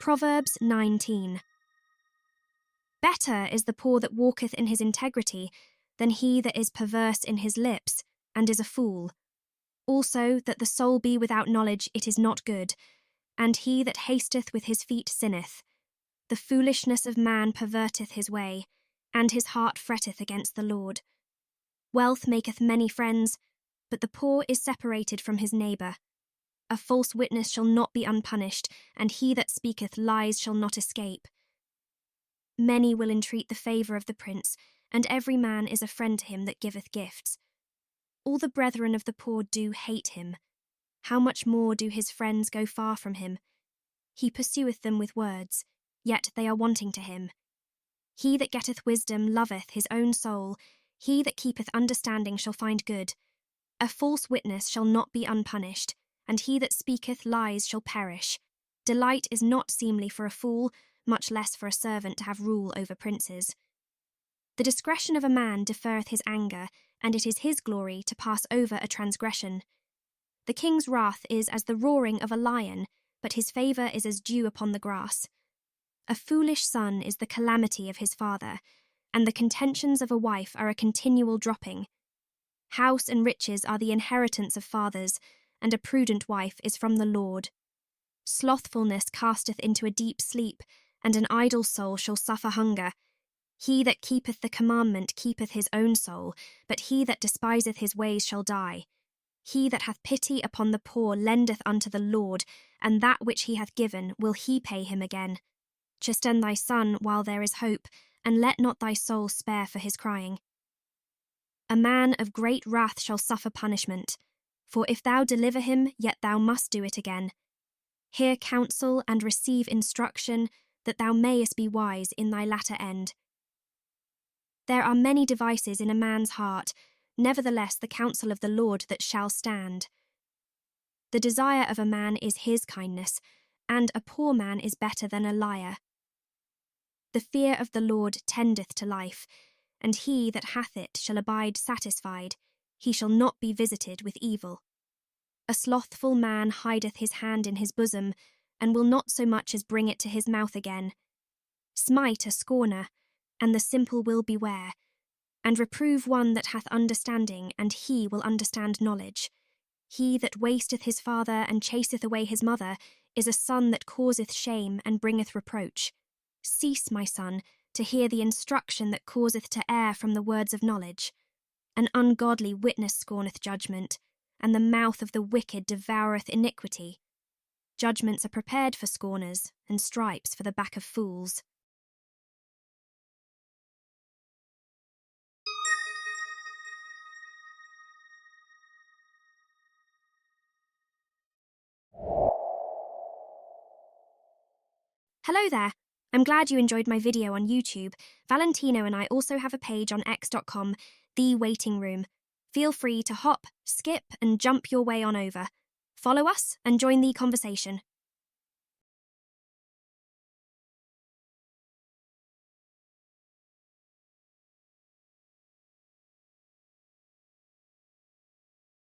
Proverbs 19. Better is the poor that walketh in his integrity than he that is perverse in his lips, and is a fool. Also, that the soul be without knowledge, it is not good, and he that hasteth with his feet sinneth. The foolishness of man perverteth his way, and his heart fretteth against the Lord. Wealth maketh many friends, but the poor is separated from his neighbour. A false witness shall not be unpunished, and he that speaketh lies shall not escape. Many will entreat the favour of the prince, and every man is a friend to him that giveth gifts. All the brethren of the poor do hate him. How much more do his friends go far from him? He pursueth them with words, yet they are wanting to him. He that getteth wisdom loveth his own soul. He that keepeth understanding shall find good. A false witness shall not be unpunished, and he that speaketh lies shall perish. Delight is not seemly for a fool, much less for a servant to have rule over princes. The discretion of a man deferreth his anger, and it is his glory to pass over a transgression. The king's wrath is as the roaring of a lion, but his favour is as dew upon the grass. A foolish son is the calamity of his father, and the contentions of a wife are a continual dropping. House and riches are the inheritance of fathers, and a prudent wife is from the Lord. Slothfulness casteth into a deep sleep, and an idle soul shall suffer hunger. He that keepeth the commandment keepeth his own soul, but he that despiseth his ways shall die. He that hath pity upon the poor lendeth unto the Lord, and that which he hath given will he pay him again. Chasten thy son while there is hope, and let not thy soul spare for his crying. A man of great wrath shall suffer punishment, for if thou deliver him, yet thou must do it again. Hear counsel and receive instruction, that thou mayest be wise in thy latter end. There are many devices in a man's heart, nevertheless the counsel of the Lord that shall stand. The desire of a man is his kindness, and a poor man is better than a liar. The fear of the Lord tendeth to life, and he that hath it shall abide satisfied. He shall not be visited with evil. A slothful man hideth his hand in his bosom, and will not so much as bring it to his mouth again. Smite a scorner, and the simple will beware, and reprove one that hath understanding, and he will understand knowledge. He that wasteth his father and chaseth away his mother is a son that causeth shame and bringeth reproach. Cease, my son, to hear the instruction that causeth to err from the words of knowledge. An ungodly witness scorneth judgment, and the mouth of the wicked devoureth iniquity. Judgments are prepared for scorners, and stripes for the back of fools. Hello there. I'm glad you enjoyed my video on YouTube. Valentino and I also have a page on x.com, theeweightingroom. Feel free to hop, skip, and jump your way on over. Follow us and join the conversation.